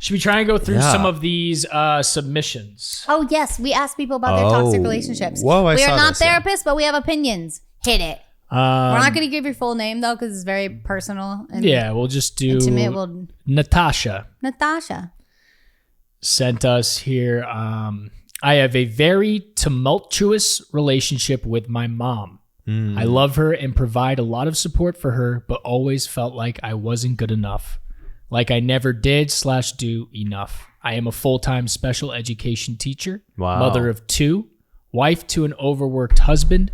Should we try and go through some of these submissions? Oh, yes. We ask people about their toxic relationships. Whoa, we are not therapists, but we have opinions. Hit it. We're not going to give your full name, though, because it's very personal. And we'll just do intimate. Natasha sent us here. I have a very tumultuous relationship with my mom. I love her and provide a lot of support for her, but always felt like I wasn't good enough. Like I never did/do enough. I am a full-time special education teacher, mother of 2, wife to an overworked husband,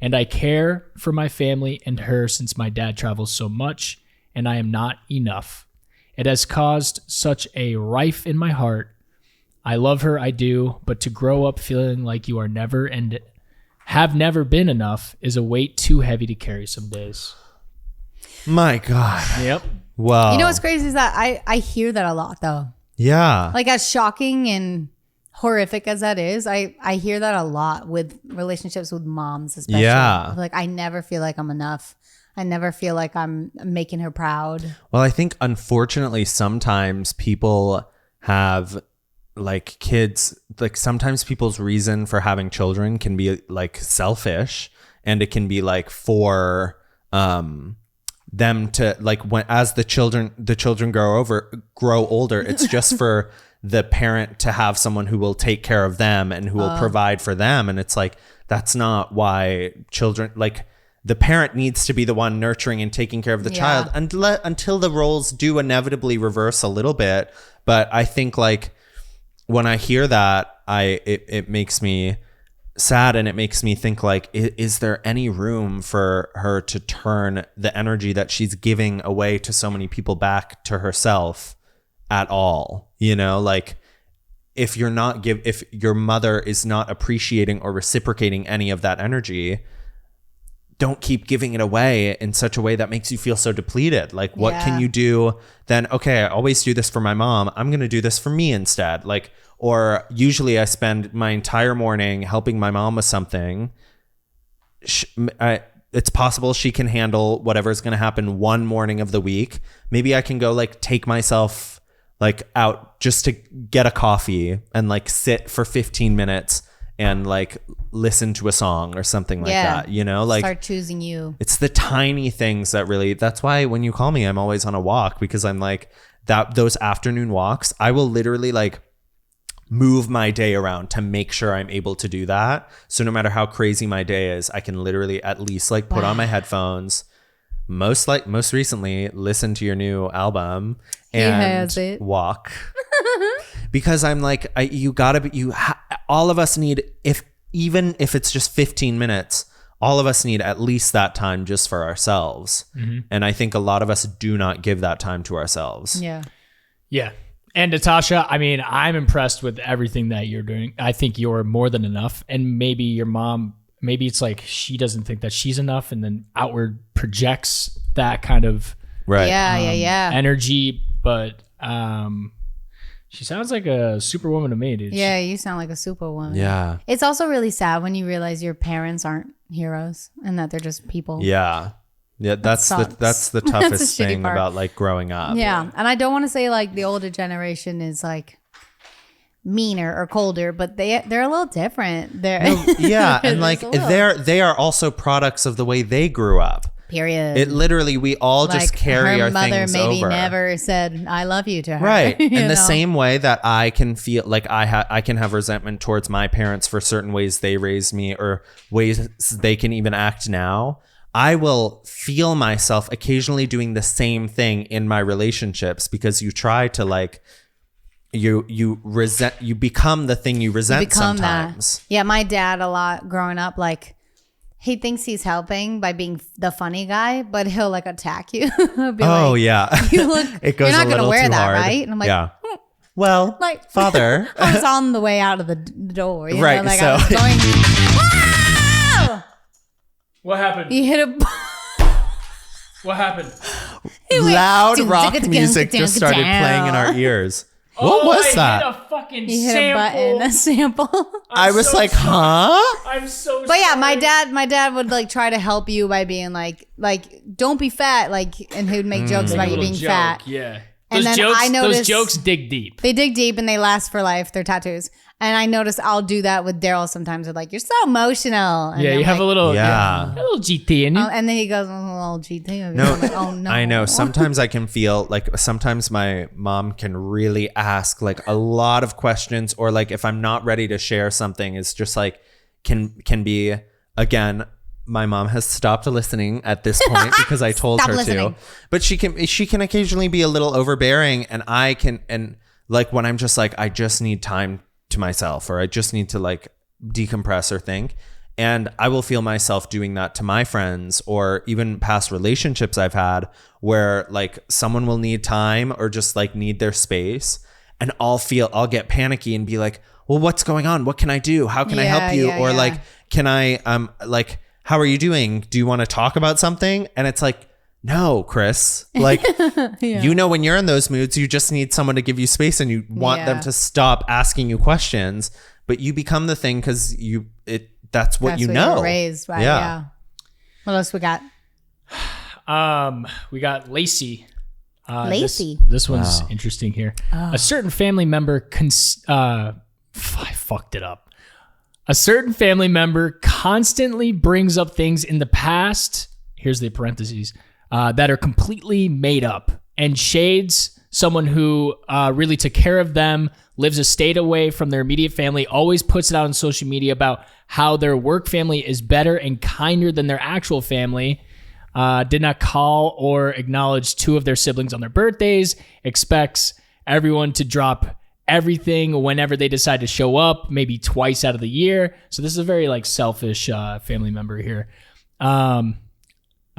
and I care for my family and her since my dad travels so much, and I am not enough. It has caused such a rife in my heart. I love her, I do, but to grow up feeling like you are never and have never been enough is a weight too heavy to carry some days. My God. Yep. Wow. You know what's crazy is that I hear that a lot, though. Yeah. Like, as shocking and horrific as that is, I hear that a lot with relationships with moms, especially. Yeah. Like, I never feel like I'm enough. I never feel like I'm making her proud. Well, I think, unfortunately, sometimes people have, like, kids, like, sometimes people's reason for having children can be, like, selfish, and it can be, like, for them to, like, when as the children grow older, it's just for the parent to have someone who will take care of them and who will provide for them. And it's like, that's not why children, like, the parent needs to be the one nurturing and taking care of the child until the roles do inevitably reverse a little bit. But I think, like, when I hear that, it makes me sad, and it makes me think, like, is there any room for her to turn the energy that she's giving away to so many people back to herself at all? You know, like, if your mother is not appreciating or reciprocating any of that energy, don't keep giving it away in such a way that makes you feel so depleted. Like, what can you do then? Okay, I always do this for my mom. I'm going to do this for me instead. Like, or usually I spend my entire morning helping my mom with something. It's possible she can handle whatever's going to happen one morning of the week. Maybe I can go, like, take myself, like, out just to get a coffee and, like, sit for 15 minutes and, like, listen to a song or something like that, you know, like, start choosing you. It's the tiny things that really, that's why when you call me, I'm always on a walk, because I'm like, those afternoon walks, I will literally, like, move my day around to make sure I'm able to do that. So no matter how crazy my day is, I can literally at least, like, put on my headphones, most recently listen to your new album and walk. Because I'm like, all of us need, even if it's just 15 minutes, all of us need at least that time just for ourselves. Mm-hmm. And I think a lot of us do not give that time to ourselves. Yeah. And Natasha, I mean, I'm impressed with everything that you're doing. I think you're more than enough. And maybe your mom, maybe it's like she doesn't think that she's enough, and then outward projects that kind of energy. But she sounds like a superwoman to me, dude. Yeah, you sound like a superwoman. Yeah. It's also really sad when you realize your parents aren't heroes and that they're just people. Yeah. Yeah, that's the toughest thing about, like, growing up. Yeah. And I don't want to say, like, the older generation is, like, meaner or colder, but they're a little different. And, like, they are also products of the way they grew up. Period. It literally, we all just carry our things over. Her mother maybe never said "I love you" to her. Right. In the same way that I can feel like I can have resentment towards my parents for certain ways they raised me or ways they can even act now, I will feel myself occasionally doing the same thing in my relationships, because you try to, like, you become the thing you resent sometimes. That. Yeah, my dad a lot growing up, like, he thinks he's helping by being the funny guy, but he'll, like, attack you. Oh, like, yeah. You look, it goes you're not going to wear that, hard. right? And I'm like, yeah. Well, like, father. I was on the way out of the door. You right. know? Like, so. I was going, wow! What happened? You hit a... What happened? Loud rock music just started playing in our ears. What was that? Hit a fucking you sample. Hit a sample. I was so like, huh? I'm so But yeah, sorry. my dad would, like, try to help you by being like, don't be fat, like, and he would make jokes about you being fat. Yeah. And Those then jokes, I noticed those jokes dig deep. they dig deep and they last for life. They're tattoos. And I notice I'll do that with Daryl sometimes. They're like, you're so emotional. And Yeah, I'm you have like, a little GT in you. and then he goes, a little GT. No, I'm like, oh no. I know. Sometimes I can feel like sometimes my mom can really ask like a lot of questions, or like if I'm not ready to share something, it's just like can be again. My mom has stopped listening at this point because I told her listening. to. But she can occasionally be a little overbearing, and like when I'm just like I just need time to myself, or I just need to like decompress or think. And I will feel myself doing that to my friends, or even past relationships I've had where like someone will need time or just like need their space, and I'll get panicky and be like, well, what's going on? What can I do? How can I help you? Or like, can I like, how are you doing? Do you want to talk about something? And it's like, no, Chris, like, you know, when you're in those moods, you just need someone to give you space, and you want them to stop asking you questions, but you become the thing because that's what you know. You're raised, right? Yeah. What else we got? We got Lacey. Lacey. This one's interesting here. A certain family member I fucked it up. A certain family member constantly brings up things in the past. Here's the parentheses. That are completely made up, and shades someone who really took care of them, lives a state away from their immediate family, always puts it out on social media about how their work family is better and kinder than their actual family, did not call or acknowledge two of their siblings on their birthdays, expects everyone to drop everything whenever they decide to show up, maybe twice out of the year. So this is a very like selfish family member here.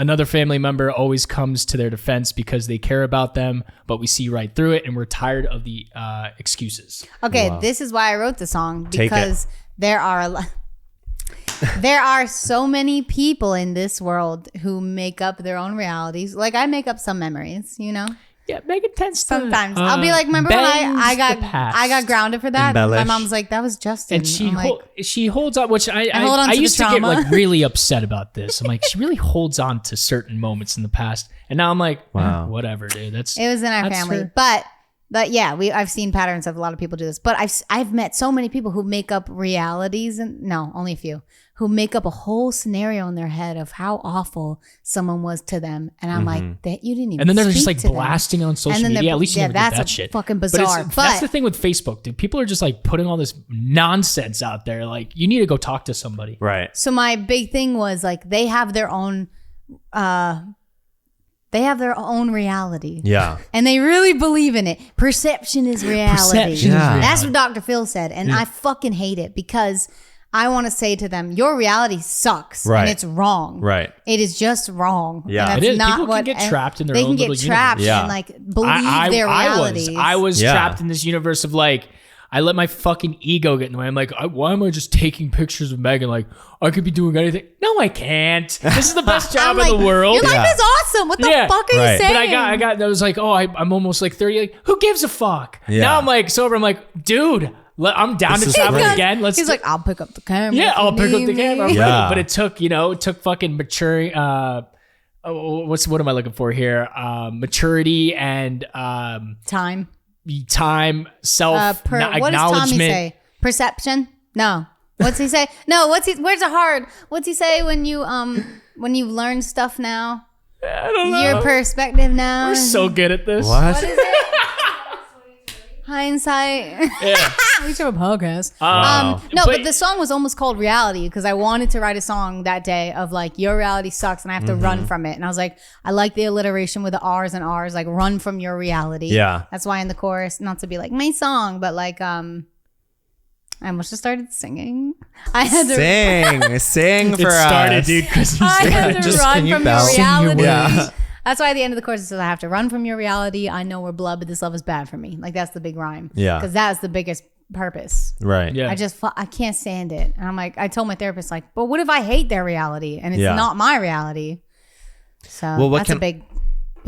Another family member always comes to their defense because they care about them, but we see right through it, and we're tired of the excuses. Okay, this is why I wrote the song, because there are so many people in this world who make up their own realities. Like I make up some memories, you know? Yeah, Meghan tends to sometimes. I'll be like, remember when I got grounded for that? Embellish. My mom's like, that was Justin. And she like, holds on, which I used to get like really upset about this. I'm like, she really holds on to certain moments in the past, and now I'm like, wow, whatever, dude. It was in our family, but yeah, I've seen patterns of a lot of people do this. But I've met so many people who make up realities, and no, only a few, who make up a whole scenario in their head of how awful someone was to them, and I'm like, that you didn't even. And then they're just speak like blasting on social media. At least you never did that shit. Fucking bizarre. But that's the thing with Facebook, dude. People are just like putting all this nonsense out there. Like you need to go talk to somebody. Right. So my big thing was like they have their own. They have their own reality. Yeah. And they really believe in it. Perception is reality. That's what Dr. Phil said. And I fucking hate it because I want to say to them, your reality sucks. Right. And it's wrong. Right. It is just wrong. Yeah. And It is. not People what, can get trapped in their they own can little get trapped universe. and like believe their realities. I was trapped in this universe of like, I let my fucking ego get in the way. I'm like, why am I just taking pictures of Meghan? Like, I could be doing anything. No, I can't. This is the best job like, in the world. Your life is awesome. What the fuck are you saying? But I was like, I'm almost like 30. Like, who gives a fuck? Yeah. Now I'm like sober. I'm like, dude, I'm down to travel again. He's like, I'll pick up the camera. Yeah, I'll pick up the camera. Yeah. But it took fucking maturing. What am I looking for here? Maturity and time, self acknowledgement. What does Tommy say? Perception? No. What's he say? No. Where's it hard? What's he say when you learn stuff now? I don't know. Your perspective now. We're so good at this. What? What is it? Hindsight. Yeah. We should have a podcast. But but the song was almost called Reality because I wanted to write a song that day of like, your reality sucks and I have to run from it. And I was like, I like the alliteration with the R's and R's, like run from your reality. Yeah. That's why in the chorus, not to be like my song, but like, I almost just started singing. I had to sing for it started, us. dude. I had to run from your reality. Yeah. That's why at the end of the chorus it says, I have to run from your reality. I know we're blood, but this love is bad for me. Like that's the big rhyme. Yeah. Because that's the biggest purpose. Right. Yeah. I can't stand it. And I'm like, I told my therapist like, but what if I hate their reality and it's not my reality? So that's a big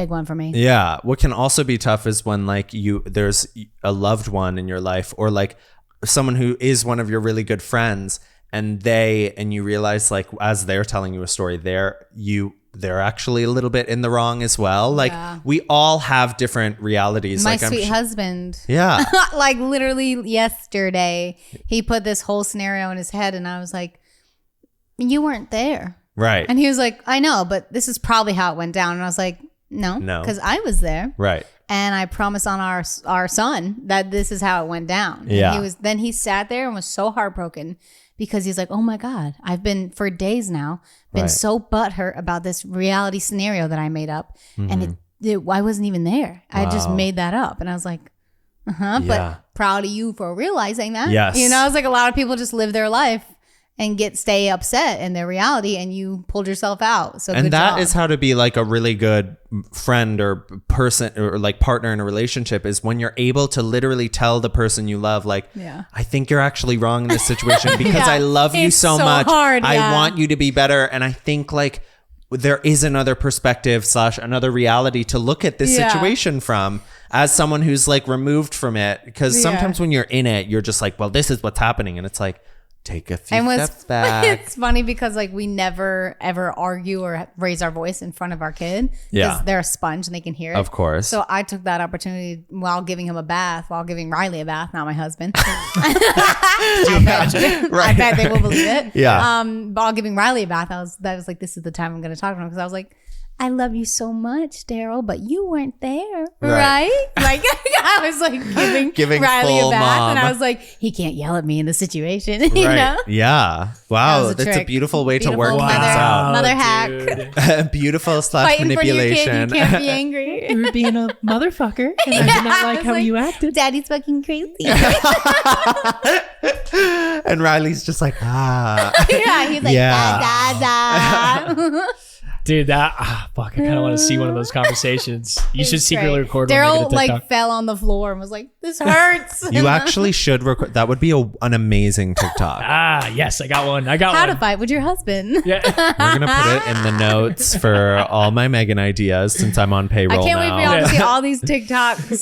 one for me. Yeah. What can also be tough is when like there's a loved one in your life or like someone who is one of your really good friends and you realize like as they're telling you a story they're actually a little bit in the wrong as well. Like we all have different realities. My like sweet husband. Yeah. Like literally yesterday, he put this whole scenario in his head and I was like, you weren't there. Right. And he was like, I know, but this is probably how it went down. And I was like, no, because I was there. Right. And I promised on our son that this is how it went down. Yeah. And he sat there and was so heartbroken because he's like, oh my God, I've been for days now, so butthurt about this reality scenario that I made up. And I wasn't even there. I just made that up. And I was like, but proud of you for realizing that. Yes. You know, it's like a lot of people just live their life and stay upset in their reality, and you pulled yourself out. So and good that job. is how to be like a really good friend or person or like partner in a relationship, is when you're able to literally tell the person you love, like, I think you're actually wrong in this situation because I love you so much. Hard, I want you to be better. And I think like there is another perspective / another reality to look at this situation from, as someone who's like removed from it. Because sometimes when you're in it, you're just like, well, this is what's happening. And it's like, take a few steps back. It's funny because like we never ever argue or raise our voice in front of our kid because they're a sponge and they can hear it. Of course. So I took that opportunity while giving him a bath, while giving Riley a bath, not my husband. I bet they will believe it. Yeah. While giving Riley a bath, I was like, this is the time I'm going to talk to him, because I was like, I love you so much, Daryl, but you weren't there, right? Like I was like giving Riley a bath, mom. and I was like, he can't yell at me in the situation, you know? Yeah. Wow, That was that's a beautiful way to work Beautiful things out. Mother hack. Beautiful / Fighting for your kid, manipulation. you can't be angry. You were being a motherfucker, and I did not I like was how like, you acted. Daddy's fucking crazy. And Riley's just like, Yeah, he's like, da, da, da. Dude, fuck, I kind of want to see one of those conversations. You should secretly Great. record one. and Daryl make it a TikTok. like fell on the floor and was like, this hurts. you actually should record. That would be an amazing TikTok. Yes, I got one. I got How one. to fight with your husband. Yeah. We're going to put it in the notes for all my Meghan ideas, since I'm on payroll I can't wait now. for y'all to see all these TikToks